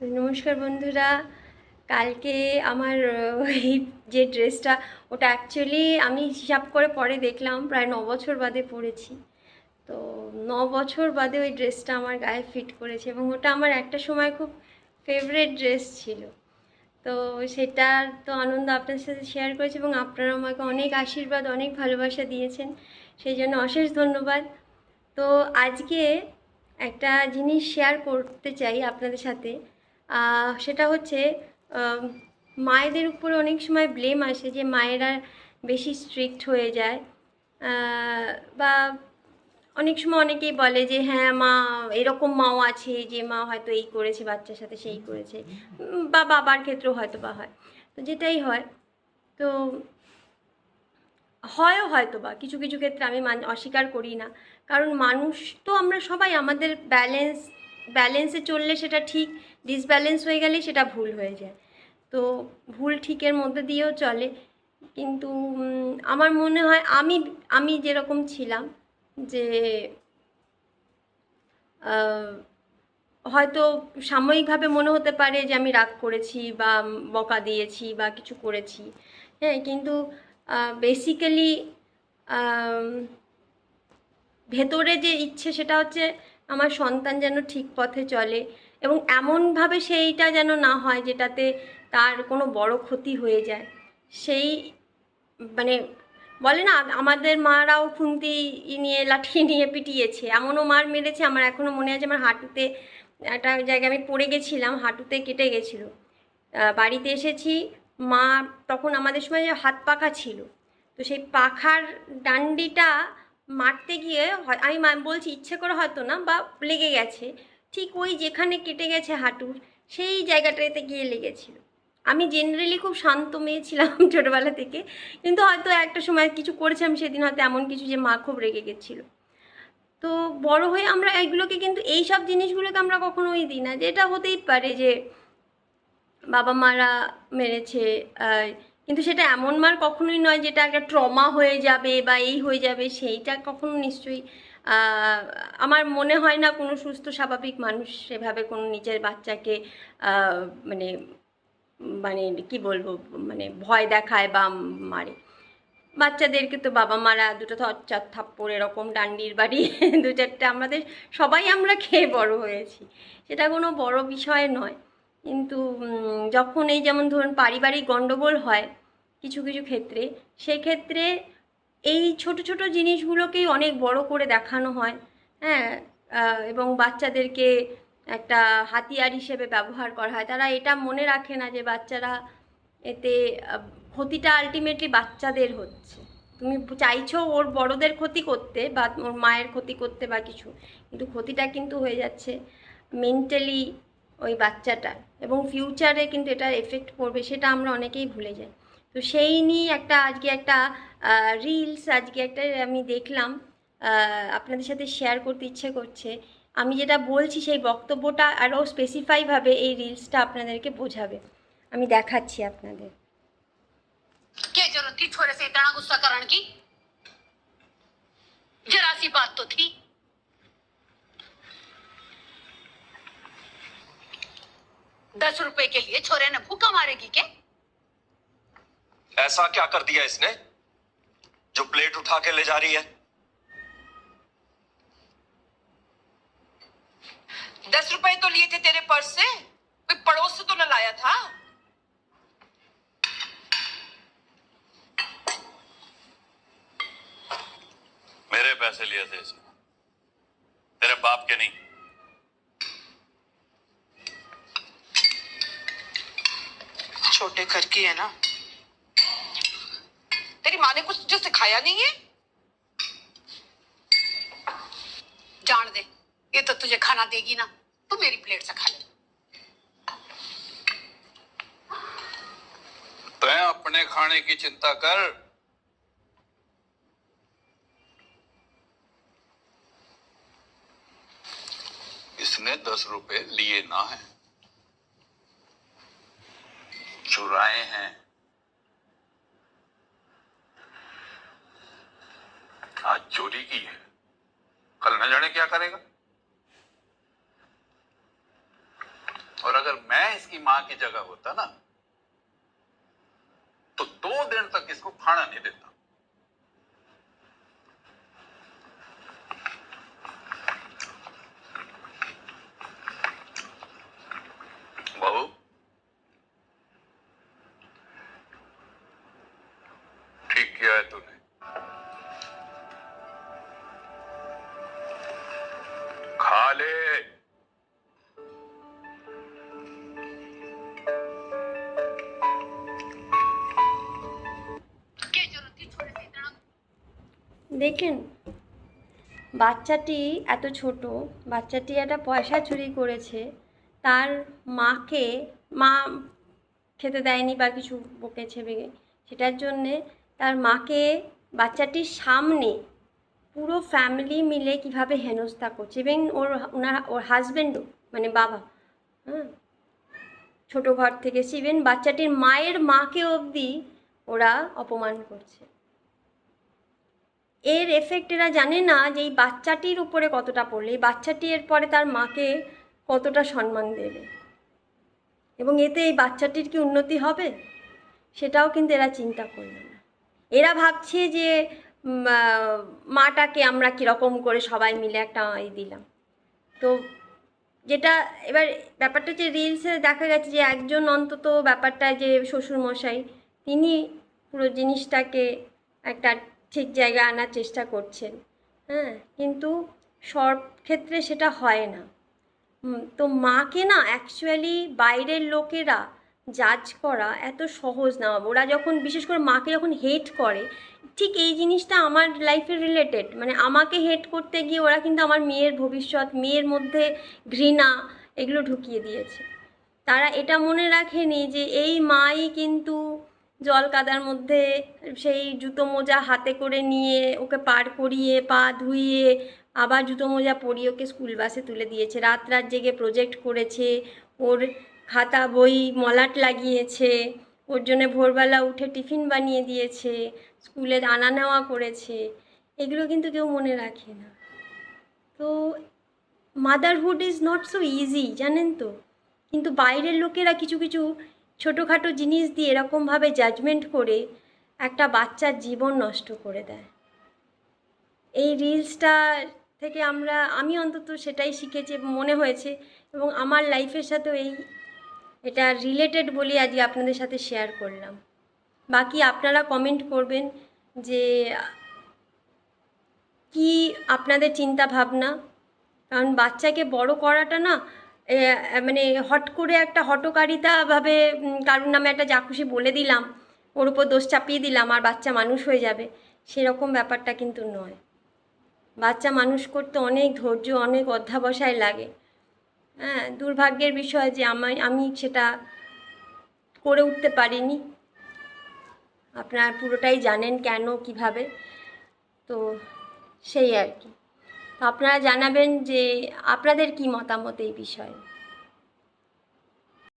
নমস্কার বন্ধুরা। কালকে আমার এই যে ড্রেসটা, ওটা অ্যাকচুয়ালি আমি হিসাব করে পরে দেখলাম প্রায় 9 বছর বাদে পরেছি। তো 9 বছর বাদে ওই ড্রেসটা আমার গায়ে ফিট করেছে এবং ওটা আমার একটা সময় খুব ফেভারিট ড্রেস ছিল। তো সেটার তো আনন্দ আপনার সাথে শেয়ার করেছি এবং আপনারা আমাকে অনেক আশীর্বাদ, অনেক ভালোবাসা দিয়েছেন, সেই জন্য অশেষ ধন্যবাদ। তো আজকে একটা জিনিস শেয়ার করতে চাই আপনাদের সাথে। সেটা হচ্ছে আম, মায়েদের উপরে অনেক সময় ব্লেম আসে যে মায়েরা বেশি স্ট্রিক্ট হয়ে যায়। বা অনেক সময় অনেকেই বলে যে হ্যাঁ মা, এরকম মাও আছে যে মা হয়তো এই করেছে বাচ্চার সাথে, সেই করেছে, বা বাবার ক্ষেত্রেও হয়তো বা হয়। তো যেটাই হয়, তো হয়ও হয়তো বা কিছু কিছু ক্ষেত্রে আমি অস্বীকার করি না। কারণ মানুষ তো আমরা সবাই, আমাদের ব্যালেন্সে চললে সেটা ঠিক, ডিসব্যালেন্স হয়ে গেলে সেটা ভুল হয়ে যায়। তো ভুল ঠিকের মধ্যে দিয়েও চলে। কিন্তু আমার মনে হয় আমি আমি যেরকম ছিলাম, যে হয়তো সাময়িকভাবে মনে হতে পারে যে আমি রাগ করেছি বা বকা দিয়েছি বা কিছু করেছি, হ্যাঁ, কিন্তু বেসিক্যালি ভেতরে যে ইচ্ছে সেটা হচ্ছে আমার সন্তান যেন ঠিক পথে চলে, এবং এমনভাবে সেইটা যেন না হয় যেটাতে তার কোনো বড় ক্ষতি হয়ে যায়। সেই মানে বলে না, আমাদের মারাও খুন্তি নিয়ে লাঠি নিয়ে পিটিয়েছে, এমনও মার মেরেছে। আমার এখনও মনে আছে, আমার হাঁটুতে একটা জায়গায় আমি পড়ে গেছিলাম, হাঁটুতে কেটে গেছিলো। বাড়িতে এসেছি, মা তখন আমাদের সময় যে হাত পাখা ছিল, তো সেই পাখার ডান্ডিটা মারতে গিয়ে আমি বলছি ইচ্ছে করে হয়তো না, বা লেগে গেছে, ঠিক ওই যেখানে কেটে গেছে হাঁটুর সেই জায়গাটাতে গিয়ে লেগেছিল। আমি জেনারেলি খুব শান্ত মেয়ে ছিলাম ছোটোবেলা থেকে, কিন্তু হয়তো একটা সময় কিছু করেছিলাম সেদিন, হয়তো এমন কিছু যে মা খুব রেগে গেছিলো। তো বড় হয়ে আমরা এগুলোকে, কিন্তু এই সব জিনিসগুলোকে আমরা কখনোই দিই না, যে এটা হতেই পারে যে বাবা মারা মেরেছে। কিন্তু সেটা এমন মার কখনোই নয় যেটা একটা ট্রমা হয়ে যাবে বা এই হয়ে যাবে, সেইটা কখনো নিশ্চয়ই আমার মনে হয় না কোনো সুস্থ স্বাভাবিক মানুষ সেভাবে কোনো নিজের বাচ্চাকে মানে মানে কি বলবো, মানে ভয় দেখায় বা মারে। বাচ্চাদেরকে তো বাবা মারা দুটো চার থাপ্পড় এরকম ডান্ডির বাড়ি দু চারটে আমাদের সবাই আমরা খেয়ে বড় হয়েছি, সেটা কোনো বড় বিষয় নয়। কিন্তু যখন এই যেমন ধরুন পারিবারিক গণ্ডগোল হয় কিছু কিছু ক্ষেত্রে, সেক্ষেত্রে এই ছোট ছোট জিনিসগুলোকেই অনেক বড় করে দেখানো হয়। হ্যাঁ, এবং বাচ্চাদেরকে একটা হাতিয়ার হিসেবে ব্যবহার করা হয়। তারা এটা মনে রাখে না যে বাচ্চারা এতে ক্ষতিটা আলটিমেটলি বাচ্চাদের হচ্ছে। তুমি চাইছো ওর বড়দের ক্ষতি করতে বা ওর মায়ের ক্ষতি করতে বা কিছু, কিন্তু ক্ষতিটা কিন্তু হয়ে যাচ্ছে মেন্টালি ওই বাচ্চাটা, এবং ফিউচারে কিন্তু এটা এফেক্ট পড়বে, সেটা আমরা অনেকেই ভুলে যাই। তো সেই নিয়ে আজকে একটা রিলস আজকে একটা আমি দেখলাম, আপনাদের সাথে শেয়ার করতে ইচ্ছে করছে। আমি যেটা বলছি সেই বক্তব্যটা আরও স্পেসিফাইভাবে এই রিলসটা আপনাদেরকে বোঝাবে। আমি দেখাচ্ছি আপনাদের। क्या जरूरत थी छोरे से इतना गुस्सा करने की? जरा सी बात तो थी। 10 रुपए के लिए छोरे ने भूखा मारेगी क्या? ऐसा क्या कर दिया इसने जो प्लेट उठा के ले जा रही है? 10 रुपए तो लिए थे तेरे पर्स से, कोई पड़ोस से तो न लाया था। मेरे पैसे लिए थे इसने, तेरे बाप के नहीं। छोटे घर की है ना, तेरी माँ ने कुछ तुझे सिखाया नहीं है? जान दे, ये तो तुझे खाना देगी ना, तू मेरी प्लेट से खा ले। तै अपने खाने की चिंता कर। इसने 10 रुपए लिए ना है, चुराए हैं। आज चोरी की है, कल न जाने क्या करेगा। और अगर मैं इसकी मां की जगह होता ना तो 2 दिन तक इसको खाना नहीं देता। बहू, ठीक किया है तूने। खा ले। क्या जरूरत थी छोटे से इतना? দেখেন বাচ্চাটি এত ছোট, বাচ্চাটি একটা পয়সা চুরি করেছে, তার মাকে মা খেতে দেয়নি বা কিছু বকেছে বেগে, সেটার জন্যে তার মাকে বাচ্চাটির সামনে পুরো ফ্যামিলি মিলে কিভাবে হেনস্থা করছে, এবং ওর হাজব্যান্ডও মানে বাবা, হ্যাঁ, ছোটো ঘর থেকে ইভেন বাচ্চাটির মায়ের মাকে অবধি ওরা অপমান করছে। এর এফেক্ট এরা জানে না যে এই বাচ্চাটির উপরে কতটা পড়লে এই বাচ্চাটি এর পরে তার মাকে কতটা সম্মান দেবে, এবং এতে এই বাচ্চাটির কি উন্নতি হবে সেটাও কিন্তু এরা চিন্তা করবে না। এরা ভাবছে যে মাটাকে আমরা কীরকম করে সবাই মিলে একটা দিলাম। তো যেটা এবার ব্যাপারটা হচ্ছে রিলসে দেখা গেছে যে একজন অন্তত ব্যাপারটা যে শ্বশুরমশাই তিনি পুরো জিনিসটাকে একটা ঠিক জায়গায় আনার চেষ্টা করছেন, হ্যাঁ, কিন্তু সব ক্ষেত্রে সেটা হয় না। তো মাকে না অ্যাকচুয়ালি বাইরের লোকেরা জাজ করা এত সহজ না। ওরা যখন বিশেষ করে মাকে যখন হেট করে, ঠিক এই জিনিসটা আমার লাইফে রিলেটেড, মানে আমাকে হেট করতে গিয়ে ওরা কিন্তু আমার মেয়ের ভবিষ্যৎ, মেয়ের মধ্যে ঘৃণা এগুলো ঢুকিয়ে দিয়েছে। তারা এটা মনে রাখেনি যে এই মাই কিন্তু জল কাদার মধ্যে সেই জুতো মোজা হাতে করে নিয়ে ওকে পার করিয়ে পা ধুইয়ে আবার জুতো মোজা পরিয়ে ওকে স্কুল বাসে তুলে দিয়েছে, রাত রাত জেগে প্রজেক্ট করেছে, ওর খাতা বই মলাট লাগিয়েছে, ওর জন্য ভোরবেলা উঠে টিফিন বানিয়ে দিয়েছে, স্কুলে আনা নেওয়া করেছে। এগুলো কিন্তু কেউ মনে রাখে না। তো motherhood is not so easy, জানেন তো। কিন্তু বাইরের লোকেরা কিছু কিছু ছোটোখাটো জিনিস দিয়ে এরকমভাবে জাজমেন্ট করে একটা বাচ্চার জীবন নষ্ট করে দেয়। এই রিলসটা থেকে আমি অন্তত সেটাই শিখেছি, মনে হয়েছে, এবং আমার লাইফের সাথেও এটা রিলেটেড বলে আজকে আপনাদের সাথে শেয়ার করলাম। বাকি আপনারা কমেন্ট করবেন যে কি আপনাদের চিন্তা ভাবনা, কারণ বাচ্চাকে বড় করাটা না মানে হট করে একটা হটকারিতাভাবে কারোর নামে একটা যা খুশি বলে দিলাম, ওর উপর দোষ চাপিয়ে দিলাম আর বাচ্চা মানুষ হয়ে যাবে, সেরকম ব্যাপারটা কিন্তু নয়। বাচ্চা মানুষ করতে অনেক ধৈর্য, অনেক অধ্যাবসায় লাগে। হ্যাঁ, দুর্ভাগ্যের বিষয় যে আমি সেটা করে উঠতে পারিনি। আপনারা পুরোটাই জানেন কেন কিভাবে, তো সেই আর কি। তো আপনারা জানাবেন যে আপনাদের কি মতামত এই বিষয়ে।